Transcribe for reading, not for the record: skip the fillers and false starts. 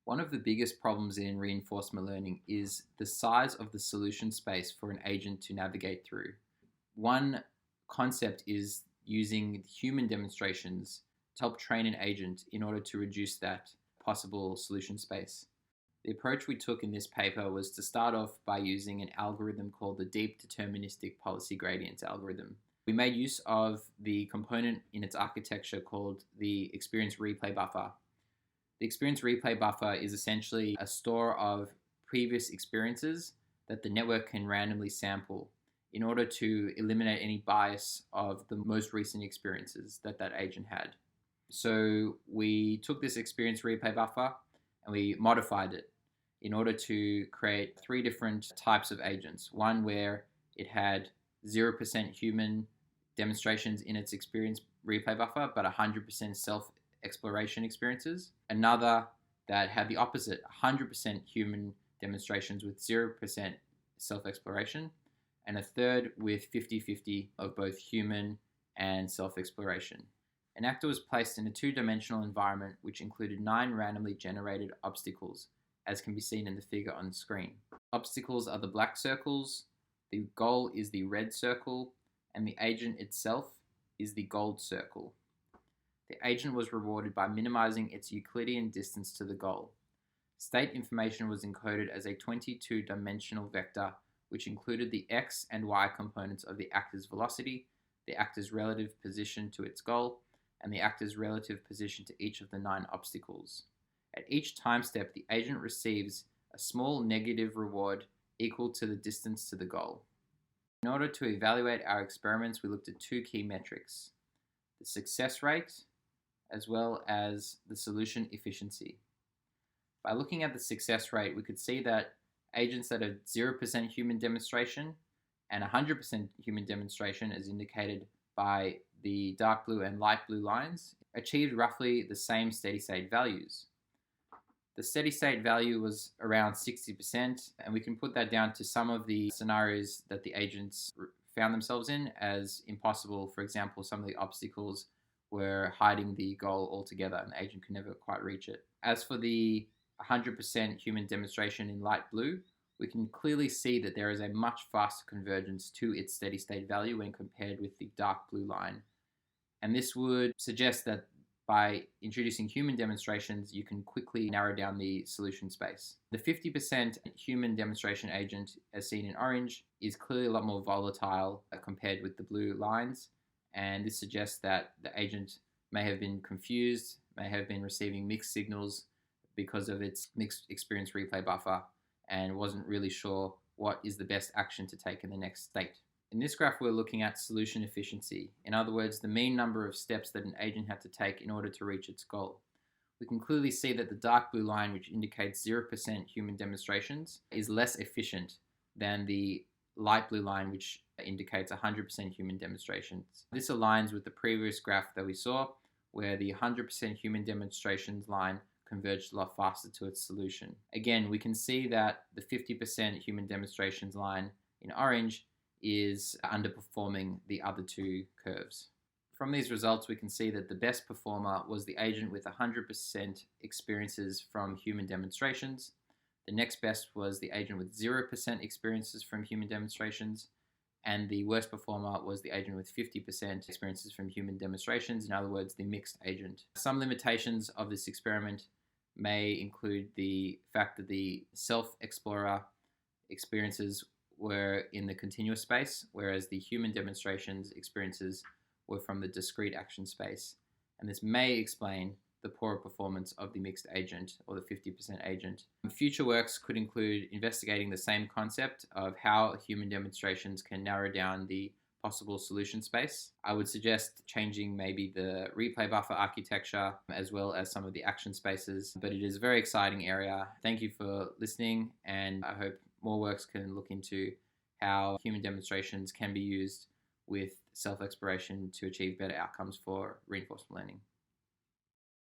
One of the biggest problems in reinforcement learning is the size of the solution space for an agent to navigate through. One concept is using human demonstrations to help train an agent in order to reduce that possible solution space. The approach we took in this paper was to start off by using an algorithm called the Deep Deterministic Policy Gradients algorithm. We made use of the component in its architecture called the Experience Replay Buffer. The Experience Replay Buffer is essentially a store of previous experiences that the network can randomly sample in order to eliminate any bias of the most recent experiences that agent had. So we took this Experience Replay Buffer and we modified it in order to create three different types of agents. One where it had 0% human demonstrations in its Experience Replay Buffer, but 100% self-exploration experiences. Another that had the opposite, 100% human demonstrations with 0% self-exploration. And a third with 50-50 of both human and self-exploration. An actor was placed in a two-dimensional environment which included 9 randomly generated obstacles, as can be seen in the figure on the screen. Obstacles are the black circles, the goal is the red circle, and the agent itself is the gold circle. The agent was rewarded by minimizing its Euclidean distance to the goal. State information was encoded as a 22-dimensional vector which included the x and y components of the actor's velocity, the actor's relative position to its goal, and the actor's relative position to each of the 9 obstacles. At each time step, the agent receives a small negative reward equal to the distance to the goal. In order to evaluate our experiments, we looked at 2 key metrics: the success rate as well as the solution efficiency. By looking at the success rate, we could see that agents that have 0% human demonstration and 100% human demonstration, as indicated by the dark blue and light blue lines, achieved roughly the same steady state values. The steady state value was around 60%, and we can put that down to some of the scenarios that the agents found themselves in as impossible. For example, some of the obstacles were hiding the goal altogether and the agent could never quite reach it. As for the 100% human demonstration in light blue, we can clearly see that there is a much faster convergence to its steady state value when compared with the dark blue line. And this would suggest that by introducing human demonstrations, you can quickly narrow down the solution space. The 50% human demonstration agent, as seen in orange, is clearly a lot more volatile compared with the blue lines. And this suggests that the agent may have been confused, may have been receiving mixed signals because of its mixed experience replay buffer, and wasn't really sure what is the best action to take in the next state. In this graph, we're looking at solution efficiency. In other words, the mean number of steps that an agent had to take in order to reach its goal. We can clearly see that the dark blue line, which indicates 0% human demonstrations, is less efficient than the light blue line, which indicates 100% human demonstrations. This aligns with the previous graph that we saw, where the 100% human demonstrations line converged a lot faster to its solution. Again, we can see that the 50% human demonstrations line in orange is underperforming the other 2 curves. From these results, we can see that the best performer was the agent with 100% experiences from human demonstrations. The next best was the agent with 0% experiences from human demonstrations. And the worst performer was the agent with 50% experiences from human demonstrations, in other words, the mixed agent. Some limitations of this experiment may include the fact that the self-explorer experiences were in the continuous space, whereas the human demonstrations experiences were from the discrete action space. And this may explain the poorer performance of the mixed agent or the 50% agent. Future works could include investigating the same concept of how human demonstrations can narrow down the possible solution space. I would suggest changing maybe the replay buffer architecture as well as some of the action spaces, but it is a very exciting area. Thank you for listening, and I hope more works can look into how human demonstrations can be used with self-exploration to achieve better outcomes for reinforcement learning.